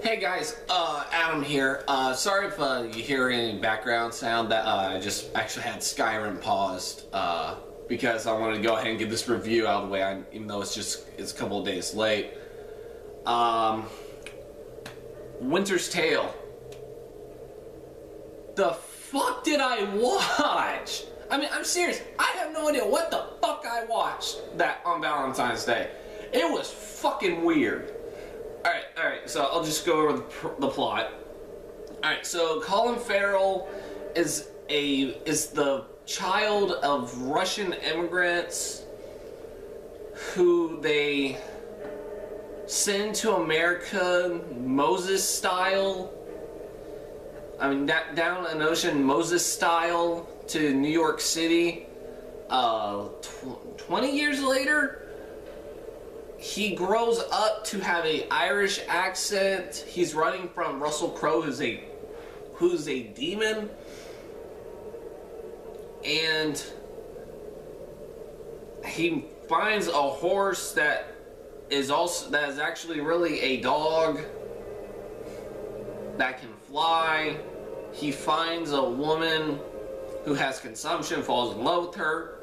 Hey guys, Adam here. Sorry if you hear any background sound. That I just actually had Skyrim paused because I wanted to go ahead and get this review out of the way. Even though it's a couple of days late. Winter's Tale. The fuck did I watch? I mean, I'm serious. I have no idea what the fuck I watched that on Valentine's Day. It was fucking weird. Alright, so I'll just go over the plot. Alright, so Colin Farrell is the child of Russian immigrants who they send to America Moses style. I mean, down an ocean Moses style to New York City. 20 years later, he grows up to have an Irish accent. He's running from Russell Crowe, who's a demon, and he finds a horse that is actually really a dog that can fly. He finds a woman who has consumption, falls in love with her.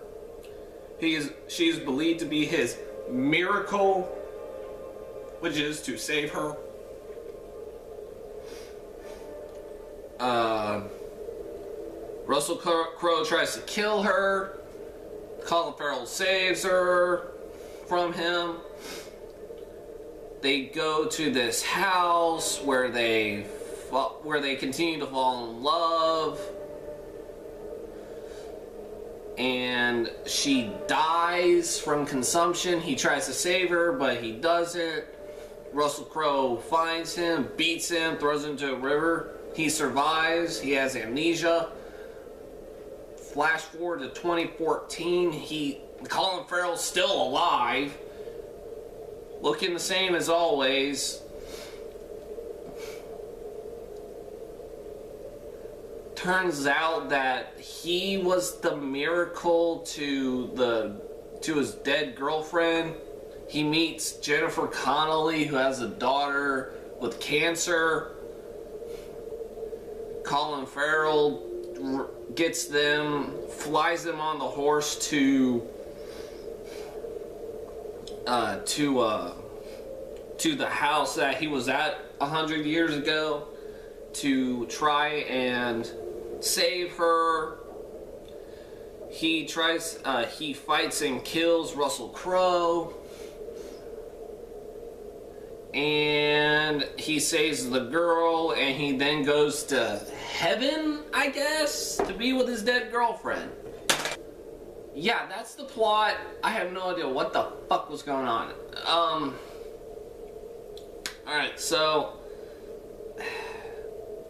She's believed to be his miracle, which is to save her. Russell Crowe tries to kill her. Colin Farrell saves her from him. They go to this house where they continue to fall in love. And she dies from consumption. He tries to save her, but he doesn't. Russell Crowe finds him, beats him, throws him into a river. He survives. He has amnesia. Flash forward to 2014. Colin Farrell's still alive, looking the same as always. Turns out that he was the miracle to his dead girlfriend. He meets Jennifer Connelly, who has a daughter with cancer. Colin Farrell gets them, flies them on the horse to the house that he was at 100 years ago to try and save her. He fights and kills Russell Crowe, and he saves the girl, and he then goes to heaven, I guess, to be with his dead girlfriend. Yeah, that's the plot. I have no idea what the fuck was going on. Alright, so,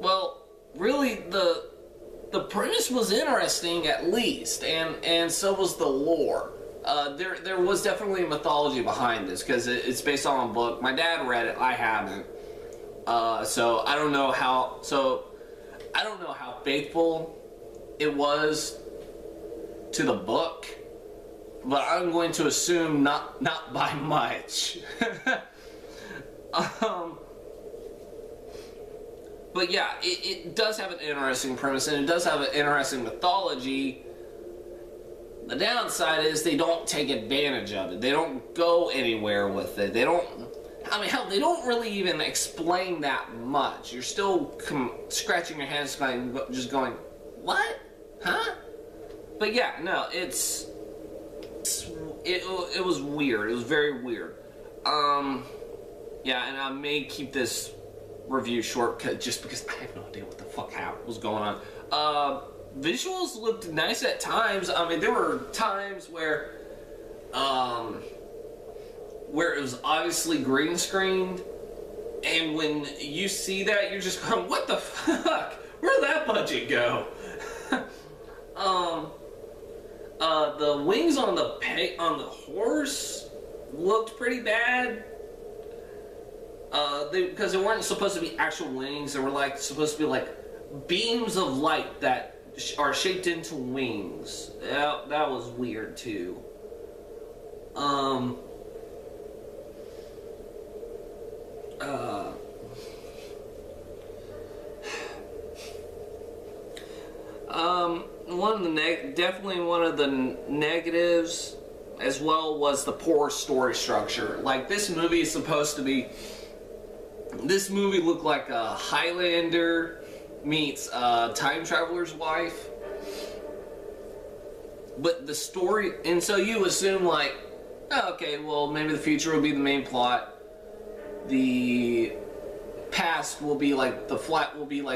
well, really the premise was interesting, at least, and so was the lore. There was definitely mythology behind this, because it's based on a book. My dad read it, I haven't. So I don't know how faithful it was to the book, but I'm going to assume not by much. But yeah, it does have an interesting premise, and it does have an interesting mythology. The downside is they don't take advantage of it. They don't go anywhere with it. They don't really even explain that much. You're still scratching your head, just going, what? Huh? But yeah, no, it was weird. It was very weird. Yeah, and I may keep this review short just because I have no idea what the fuck was going on. Visuals looked nice at times. I mean, there were times where it was obviously green screened, and when you see that, you're just going, what the fuck? Where'd that budget go? The wings on the horse looked pretty bad. Because they weren't supposed to be actual wings. They were supposed to be like beams of light that are shaped into wings. That was weird too. definitely one of the negatives as well was the poor story structure. Like, this movie is supposed to be, this movie looked like a Highlander meets Time Traveler's Wife. But the story, and so you assume like, oh, okay, well maybe the future will be the main plot. The past will be like a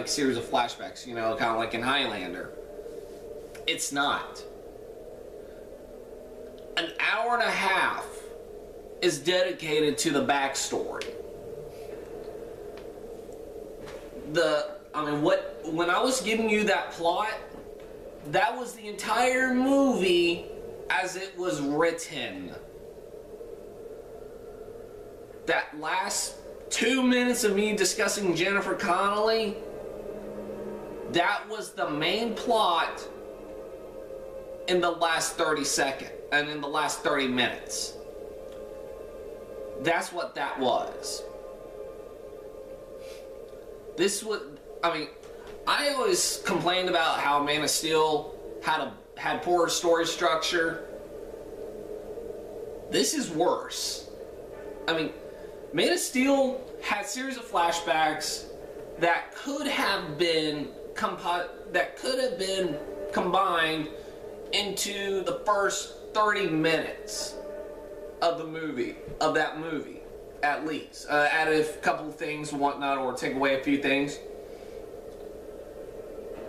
series of flashbacks, you know, kind of like in Highlander. It's not. An hour and a half is dedicated to the backstory. When I was giving you that plot, that was the entire movie as it was written. That last 2 minutes of me discussing Jennifer Connelly, that was the main plot in the last 30 seconds, and in the last 30 minutes. That's what that was. This would, I always complained about how Man of Steel had poor story structure. This is worse. Man of Steel had a series of flashbacks that could have been combined into the first 30 minutes of that movie, at least. Add a couple of things and whatnot, or take away a few things.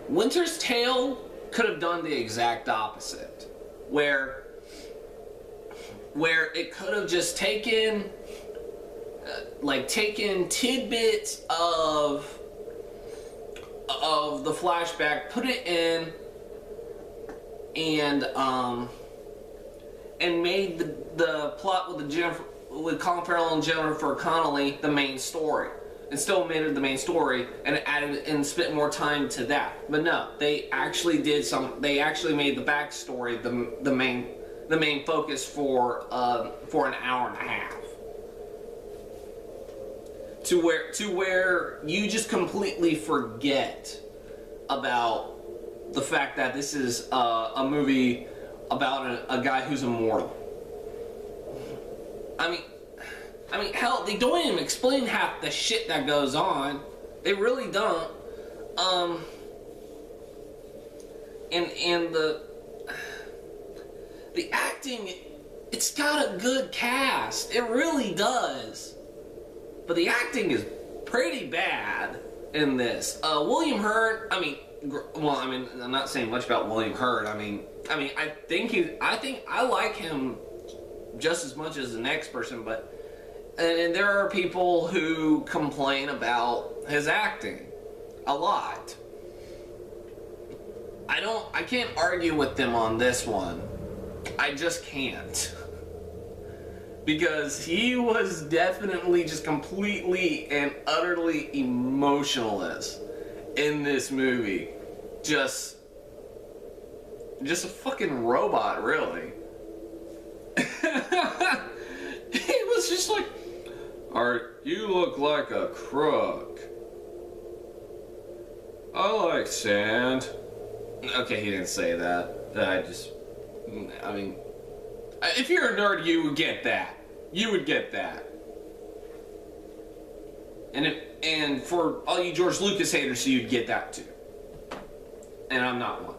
Winter's Tale could have done the exact opposite, where it could have just taken tidbits of the flashback, put it in, and made the plot with Colin Farrell and Jennifer Connelly the main story. And still made it the main story, and added and spent more time to that. But no, they actually they actually made the backstory the main focus for an hour and a half. To where you just completely forget about the fact that this is a movie about a guy who's immortal. Hell, they don't even explain half the shit that goes on. They really don't. And the acting, it's got a good cast. It really does. But the acting is pretty bad in this. William Hurt, I'm not saying much about William Hurt. I think I like him just as much as the next person, but and there are people who complain about his acting a lot. I can't argue with them on this one. I just can't. Because he was definitely just completely and utterly emotionless in this movie. Just a fucking robot, really. He was just like, you look like a crook. I like sand. Okay, he didn't say that. If you're a nerd, you would get that. You would get that. And for all you George Lucas haters, you'd get that too. And I'm not one.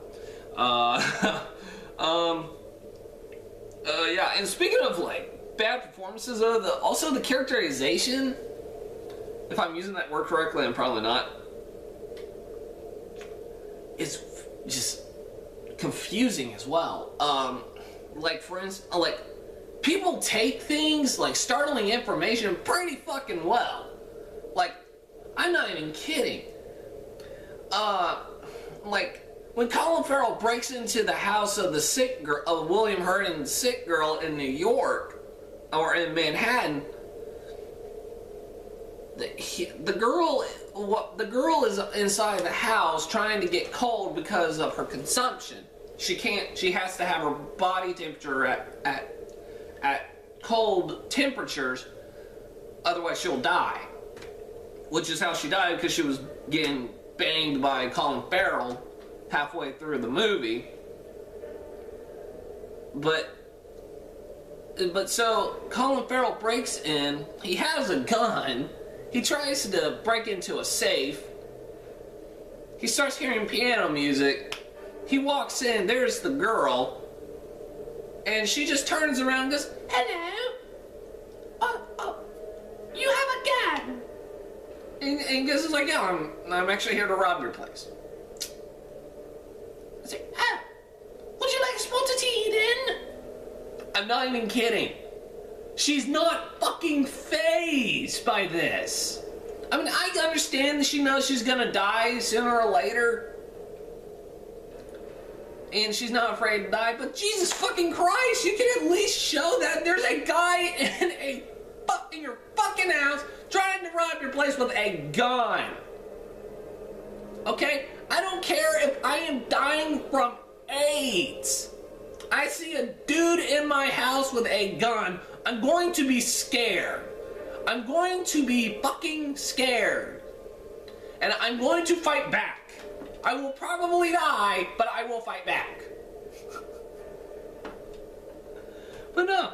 Yeah, and speaking of like bad performances, also the characterization, if I'm using that word correctly, I'm probably not, is just confusing as well. Like for instance, people take things like startling information pretty fucking well. Like, I'm not even kidding. Like when Colin Farrell breaks into the house of the sick girl, of William Hurt and the sick girl in New York or in Manhattan, the girl is inside the house trying to get cold because of her consumption. She has to have her body temperature at cold temperatures, otherwise she'll die. Which is how she died, because she was getting banged by Colin Farrell halfway through the movie. But so Colin Farrell breaks in, he has a gun, he tries to break into a safe, he starts hearing piano music, he walks in, there's the girl, and she just turns around and goes, "Hello? Oh, you have a gun?" And Gus is like, "Yeah, I'm actually here to rob your place." I say, "Oh, would you like a spot to tea then?" I'm not even kidding. She's not fucking fazed by this. I mean, I understand that she knows she's gonna die sooner or later. And she's not afraid to die, but Jesus fucking Christ, you can at least show that there's a guy in your fucking house trying to rob your place with a gun. Okay? I don't care if I am dying from AIDS. I see a dude in my house with a gun, I'm going to be scared. I'm going to be fucking scared. And I'm going to fight back. I will probably die, but I will fight back. But no,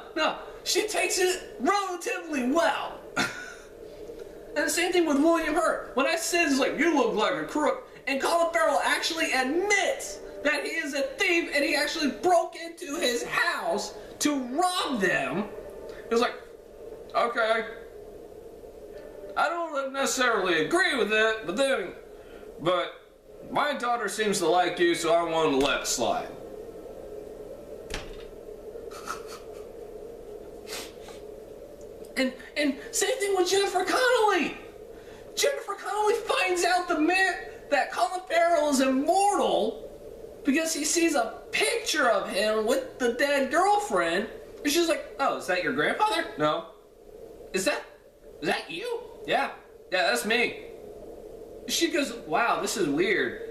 she takes it relatively well. And the same thing with William Hurt. When I said, it's like, "You look like a crook," and Colin Farrell actually admits that he is a thief and he actually broke into his house to rob them. He was like, "Okay, I don't necessarily agree with it, but my daughter seems to like you, so I wanted to let it slide." And same thing with Jennifer Connelly. Jennifer Connelly finds out that Colin Farrell is immortal because he sees a picture of him with the dead girlfriend, and she's like, "Oh, is that your grandfather?" "No." Is that you?" Yeah, that's me." She goes, "Wow, this is weird."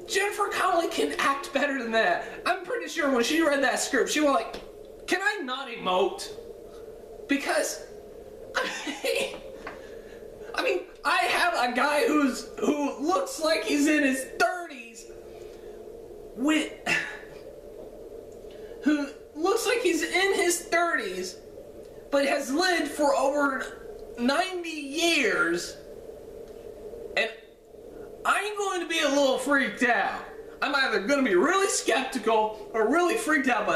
Jennifer Connelly can act better than that. I'm pretty sure when she read that script, she was like, "Can I not emote?" Because, I mean, I have a guy who looks like he's in his 30s, who looks like he's in his 30s, but has lived for over 90 years, and I'm going to be a little freaked out. I'm either going to be really skeptical or really freaked out,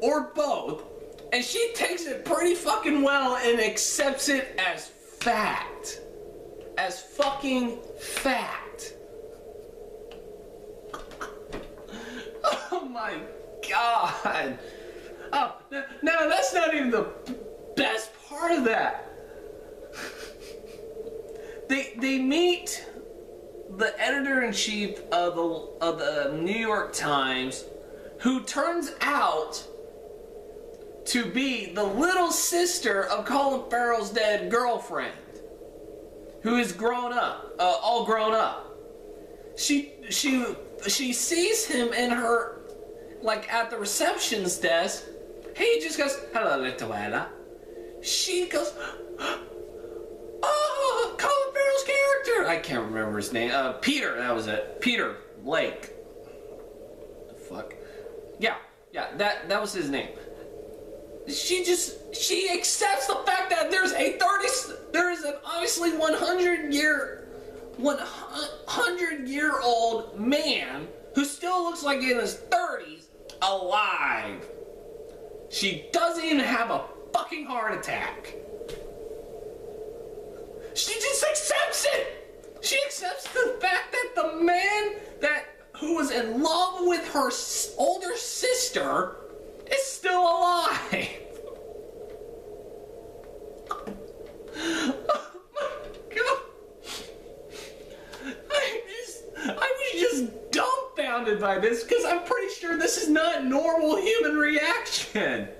or both. And she takes it pretty fucking well and accepts it as fact. As fucking fact. Oh my God. Oh, no, that's not even the best part of that. They meet the editor-in-chief of the New York Times, who turns out to be the little sister of Colin Farrell's dead girlfriend, who is grown up, all grown up. She sees him in her, like, at the reception's desk. He just goes, "Hello, little Ella." She goes, "Oh, Colin Farrell's character." I can't remember his name. Peter, that was it. Peter Blake. The fuck? Yeah, that was his name. She accepts the fact that there is an obviously 100-year-old man who still looks like in his 30s alive. She doesn't even have a fucking heart attack. She just accepts it. She accepts the fact that the man who was in love with her older sister is still alive. Oh my God. I was just dumbfounded by this, because I'm pretty sure this is not normal human reaction.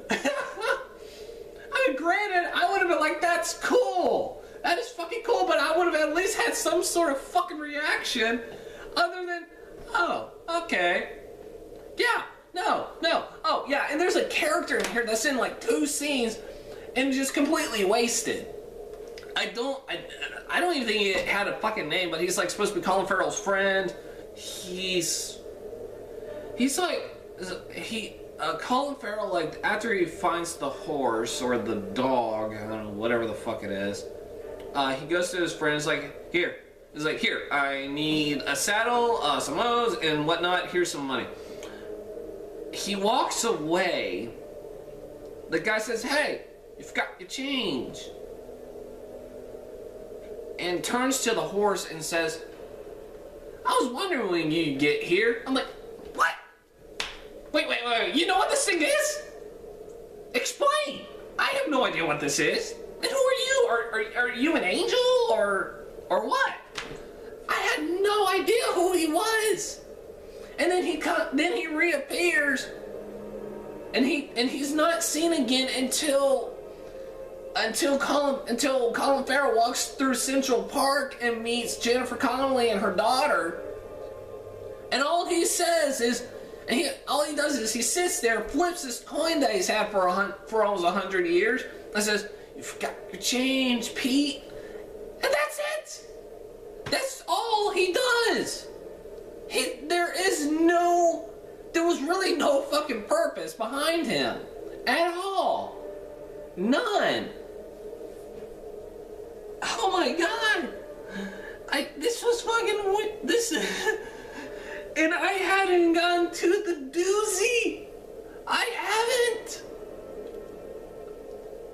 I mean, granted, I would have been like, "That's cool. That is fucking cool," but I would have at least had some sort of fucking reaction other than, "Oh, okay. Yeah. No. Oh, yeah, and there's a character in here that's in like 2 scenes and just completely wasted. I don't even think he had a fucking name, but he's like supposed to be Colin Farrell's friend. He's like, Colin Farrell, like, after he finds the horse or the dog, I don't know, whatever the fuck it is, he goes to his friend. He's like, here, I need a saddle, some clothes and whatnot. Here's some money. He walks away. The guy says, hey, you forgot your change. And turns to the horse and says, I was wondering when you'd get here. I'm like, what? Wait, you know what this thing is? Explain. I have no idea what this is. And who are you? Are you an angel or what? I had no idea who he was. And then he reappears, and he's not seen again until Colin Farrell walks through Central Park and meets Jennifer Connelly and her daughter. And all he says is, all he does is he sits there, flips this coin that he's had for almost 100 years, and says, "You forgot your change, Pete." And that's it. That's all he does. There was really no fucking purpose behind him at all. None. Oh my god. This was fucking this. And I hadn't gone to the doozy. I haven't.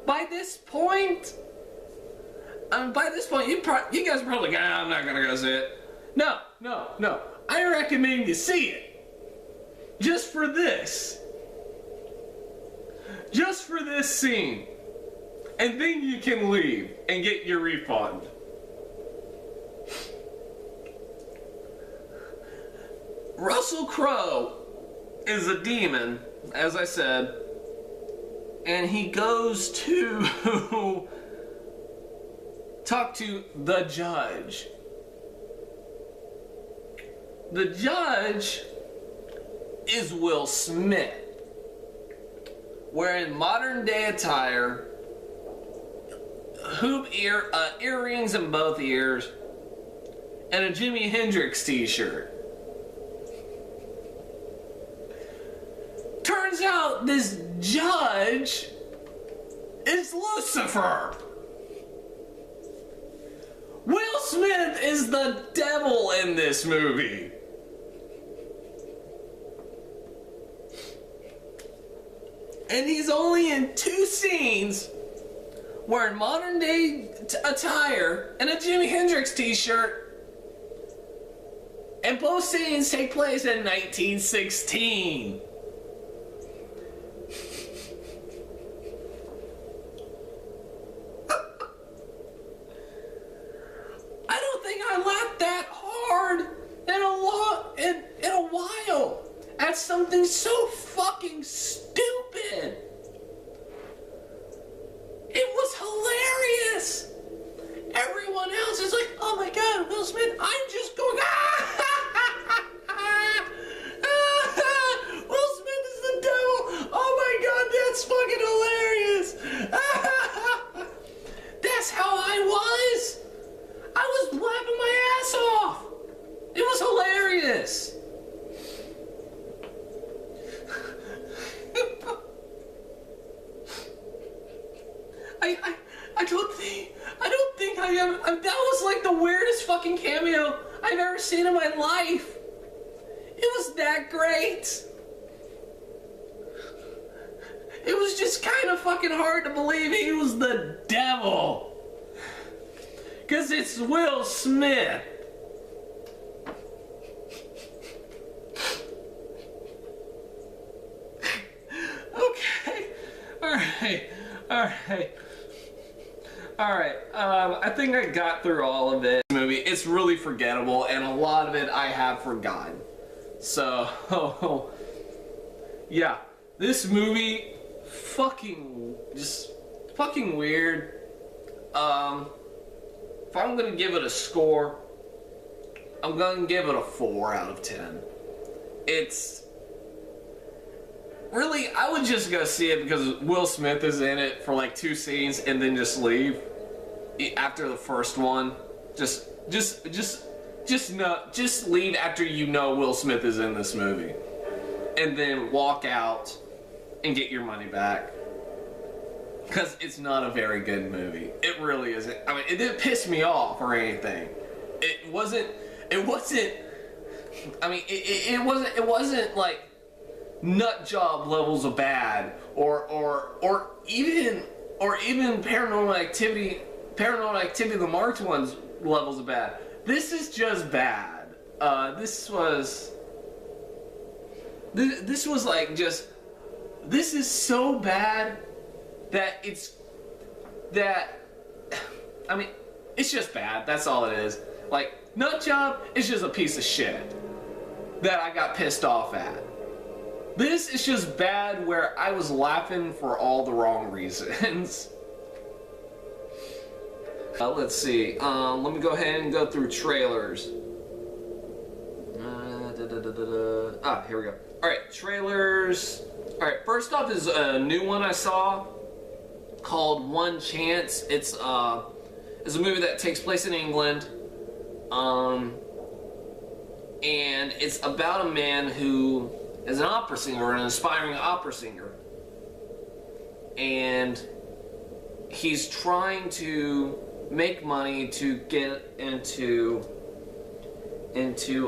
By this point, you guys are probably going, I'm not gonna go see it. No. I recommend you see it. Just for this. Just for this scene. And then you can leave and get your refund. Russell Crowe is a demon, as I said, and he goes to talk to the judge. The judge is Will Smith, wearing modern day attire, earrings in both ears, and a Jimi Hendrix t-shirt. Turns out this judge is Lucifer. Will Smith is the devil in this movie. And he's only in 2 scenes wearing modern day attire and a Jimi Hendrix t-shirt. And both scenes take place in 1916. I don't think I laughed that hard in a while at something so fucking stupid. It was hilarious. Everyone else is like, oh my god, Will Smith, I'm just going, Will Smith is the devil. Oh my god, that's fucking hilarious. That's how I was. I was laughing my ass off. It was hilarious. I don't think I ever. That was like the weirdest fucking cameo I've ever seen in my life. It was that great. It was just kind of fucking hard to believe he was the devil. 'Cause it's Will Smith. Okay. Alright. I think I got through all of it. Movie. It's really forgettable, and a lot of it I have forgotten. So, yeah. This movie, just fucking weird. If I'm gonna give it a score, I'm gonna give it a 4 out of 10. It's really, I would just go see it because Will Smith is in it for like 2 scenes and then just leave. after the first one, just leave after you know Will Smith is in this movie, and then walk out and get your money back. Because it's not a very good movie. It really isn't. I mean, it didn't piss me off or anything. It wasn't. I mean, it wasn't like nut job levels of bad, or even Paranormal Activity the marked ones levels of bad. This is just bad. This was like just, this is so bad that I mean, it's just bad. That's all it is. Like, nut job is just a piece of shit that I got pissed off at. This is just bad where I was laughing for all the wrong reasons. Let's see. Let me go ahead and go through trailers. Here we go. Alright, trailers. Alright, first off is a new one I saw called One Chance. It's a movie that takes place in England. And it's about a man who is an opera singer, an aspiring opera singer. And he's trying to make money to get into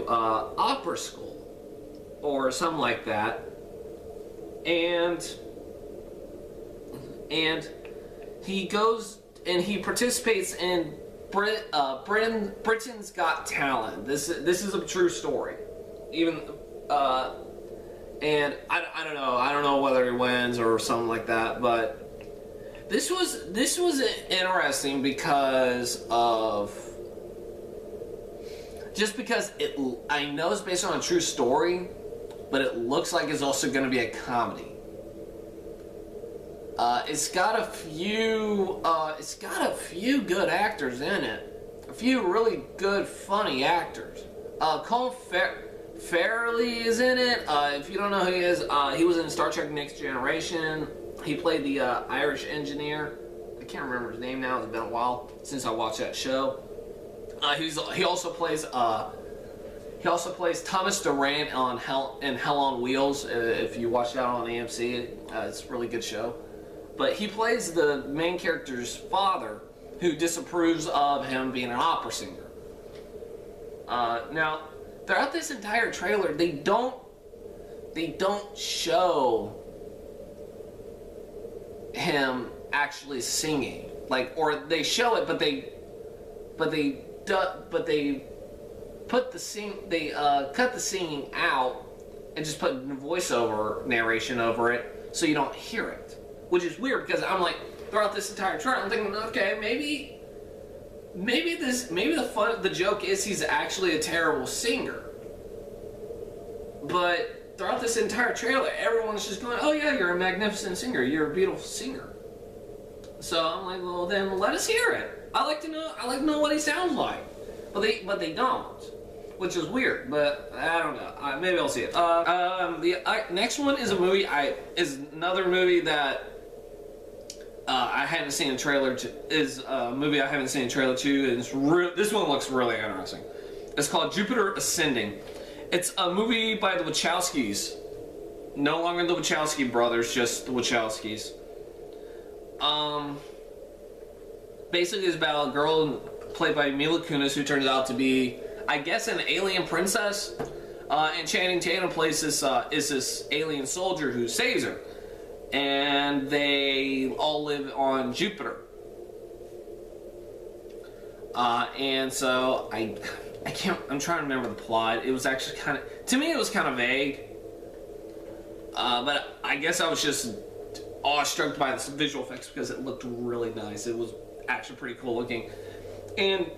opera school or something like that. And he goes and he participates in Britain's Got Talent. This is a true story. Even and I don't know whether he wins or something like that, but this was interesting because I know it's based on a true story, but it looks like it's also going to be a comedy. It's got a few good actors in it. A few really good, funny actors. Colin Farrell is in it. If you don't know who he is, he was in Star Trek Next Generation. He played the Irish engineer. I can't remember his name now. It's been a while since I watched that show. He also plays Thomas Durant on Hell on Wheels. If you watch that on AMC, it's a really good show. But he plays the main character's father, who disapproves of him being an opera singer. Now, throughout this entire trailer, they don't show him actually singing, or they show it, but they cut the singing out and just put voiceover narration over it, so you don't hear it, which is weird because I'm like, throughout this entire trailer, I'm thinking, okay, maybe the joke is he's actually a terrible singer, but throughout this entire trailer, everyone's just going, oh yeah, you're a magnificent singer, you're a beautiful singer. So I'm like, well then let us hear it. I like to know what he sounds like. But they don't, which is weird. But I don't know. Maybe I'll see it. The next one is another movie that I haven't seen a trailer to. Is a movie I haven't seen a trailer to. And this one looks really interesting. It's called Jupiter Ascending. It's a movie by the Wachowskis. No longer the Wachowski brothers, just the Wachowskis. Basically, it's about a girl played by Mila Kunis, who turns out to be, I guess, an alien princess. And Channing Tatum plays this alien soldier who saves her. And they all live on Jupiter. And so I'm trying to remember the plot. It was actually to me it was kind of vague. But I guess I was just awestruck by the visual effects because it looked really nice. It was actually pretty cool looking. And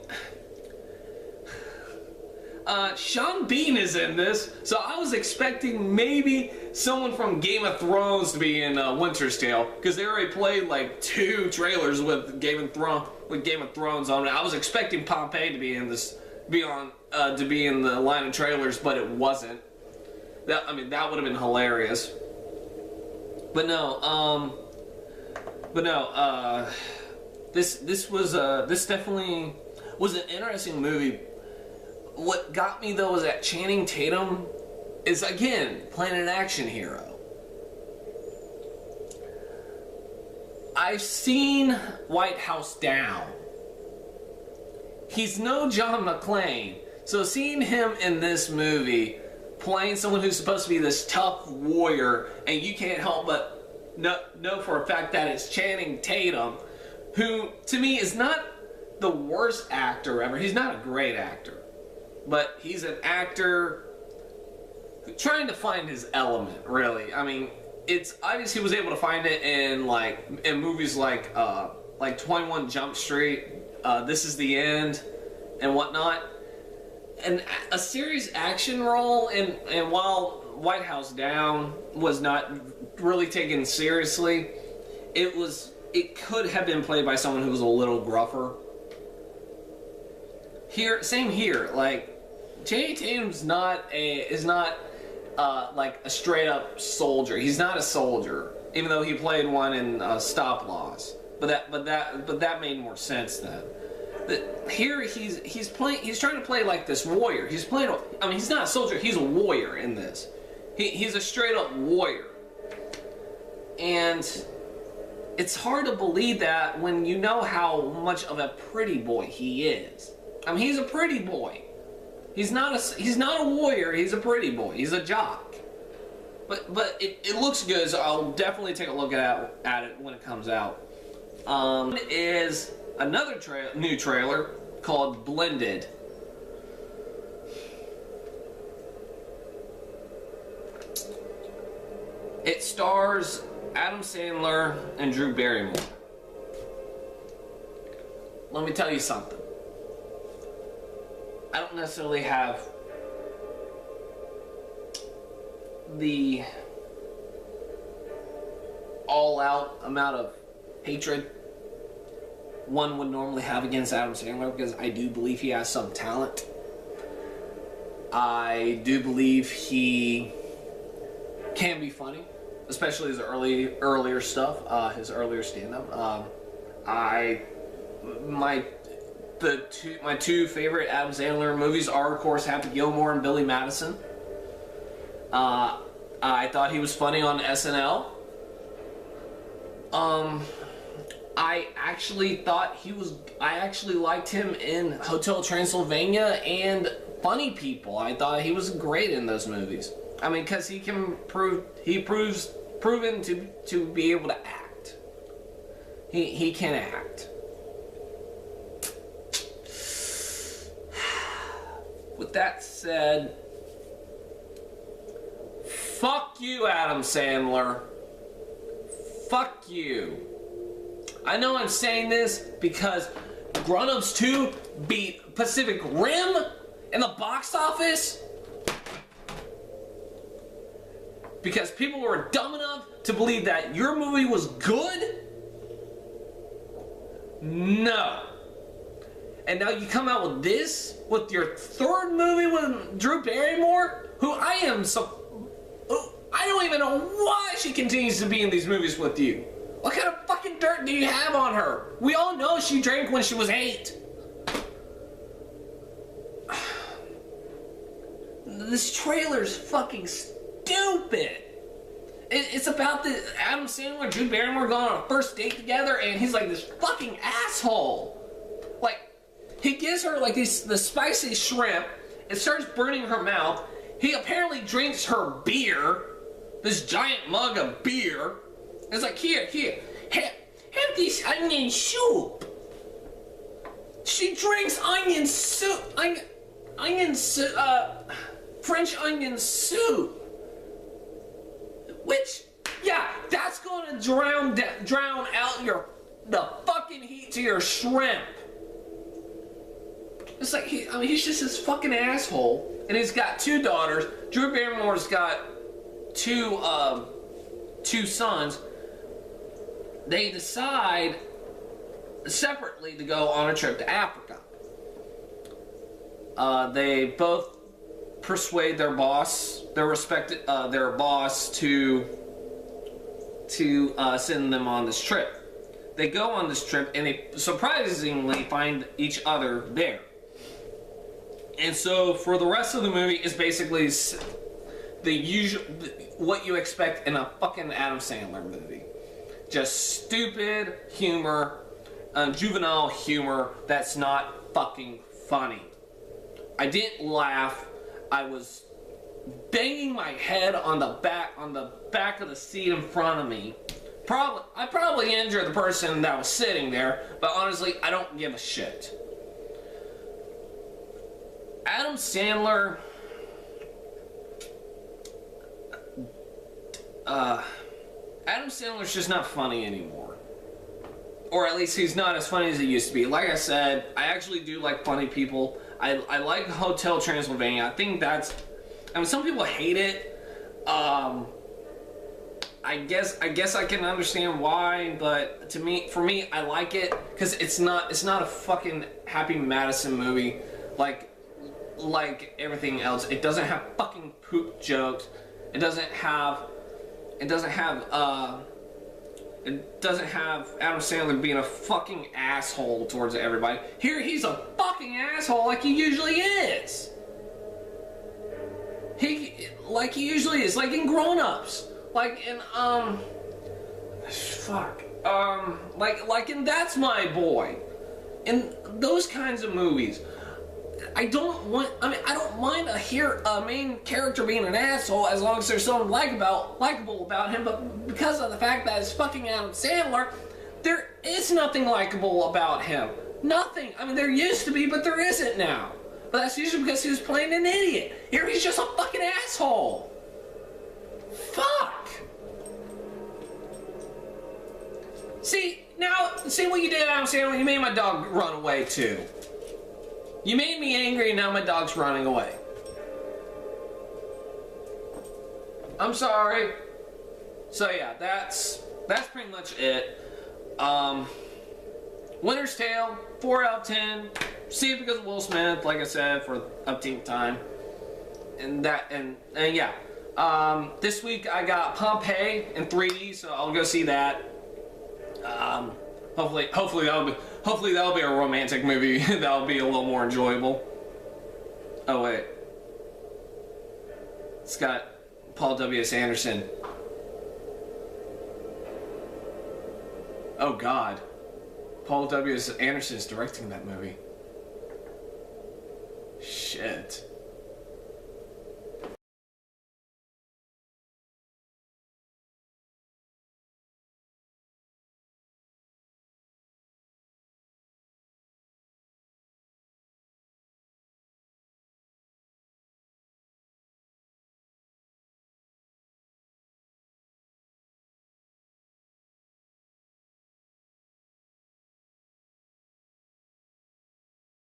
Sean Bean is in this, so I was expecting maybe someone from Game of Thrones to be in Winter's Tale, because they already played like 2 trailers with Game of Thrones on it. I was expecting Pompeii to be in the line of trailers, but it wasn't. That would have been hilarious. This definitely was an interesting movie. What got me though was that Channing Tatum is again playing an action hero. I've seen White House Down. He's no John McClane, so seeing him in this movie playing someone who's supposed to be this tough warrior, and you can't help but know for a fact that it's Channing Tatum, who to me is not the worst actor ever. He's not a great actor, but he's an actor trying to find his element, really. I mean, it's obvious he was able to find it in movies like 21 Jump Street, This Is the End, and whatnot. And a serious action role, and while White House Down was not really taken seriously, it could have been played by someone who was a little gruffer. Same here. Like, Channing Tatum's is not like a straight up soldier. He's not a soldier, even though he played one in Stop Loss. But that made more sense then. But here he's trying to play like this warrior. He's not a soldier. He's a warrior in this. He's a straight up warrior, and it's hard to believe that when you know how much of a pretty boy he is. I mean, he's a pretty boy. He's not a warrior. He's a pretty boy. He's a jock. But it looks good, so I'll definitely take a look at it when it comes out. Is another new trailer called Blended. It stars Adam Sandler and Drew Barrymore. Let me tell you something. I don't necessarily have the all-out amount of hatred one would normally have against Adam Sandler, because I do believe he has some talent. I do believe he can be funny, especially his earlier stuff, his earlier stand-up. My two favorite Adam Sandler movies are, of course, Happy Gilmore and Billy Madison. I thought he was funny on SNL. I actually liked him in Hotel Transylvania and Funny People. I thought he was great in those movies. I mean, because he proven to be able to act. He can act. With that said, fuck you, Adam Sandler. Fuck you. I know I'm saying this because Grown Ups 2 beat Pacific Rim in the box office because people were dumb enough to believe that your movie was good? No. And now you come out with this, with your third movie with Drew Barrymore, who I don't even know why she continues to be in these movies with you. What kind of fucking dirt do you have on her? We all know she drank when she was 8. This trailer's fucking stupid. It's about the Adam Sandler and Drew Barrymore going on a first date together, and he's like this fucking asshole. Like, he gives her like the spicy shrimp. It starts burning her mouth. He apparently drinks her beer, this giant mug of beer. It's like, here, have this onion soup. She drinks onion soup, French onion soup. Which, yeah, that's gonna drown out the fucking heat to your shrimp. It's like, he's just this fucking asshole, and he's got 2 daughters. Drew Barrymore's got two sons. They decide separately to go on a trip to Africa. They both persuade their boss, their boss, to send them on this trip. they go on this trip and they surprisingly find each other there. And so for the rest of the movie is basically the usual, what you expect in a fucking Adam Sandler movie. Just stupid humor, juvenile humor that's not fucking funny. I didn't laugh. I was banging my head on the back of the seat in front of me. I probably injured the person that was sitting there, but honestly, I don't give a shit. Adam Sandler, Adam Sandler's just not funny anymore. Or at least he's not as funny as he used to be. Like I said, I actually do like funny people. I like Hotel Transylvania. I think that's, I mean, some people hate it. I guess I can understand why, but for me, I like it because it's not a fucking Happy Madison movie like everything else. It doesn't have fucking poop jokes. It doesn't have Adam Sandler being a fucking asshole towards everybody. Here he's a fucking asshole like he usually is. He usually is, like in Grown Ups. Like in like in That's My Boy. In those kinds of movies. I don't mind a main character being an asshole as long as there's something likable about him, but because of the fact that it's fucking Adam Sandler, there is nothing likable about him. Nothing. I mean, there used to be, but there isn't now. But that's usually because he was playing an idiot. Here he's just a fucking asshole. Fuck. See what you did, Adam Sandler? You made my dog run away too. You made me angry and now my dog's running away. I'm sorry. So yeah, that's pretty much it. Winter's Tale, 4 out of 10. See it because of Will Smith, like I said, for the upteenth time. And yeah. This week I got Pompeii in 3D, so I'll go see that. Hopefully that'll be a romantic movie that'll be a little more enjoyable. Oh wait, it's got Paul W.S. Anderson. Oh God, Paul W.S. Anderson is directing that movie. Shit.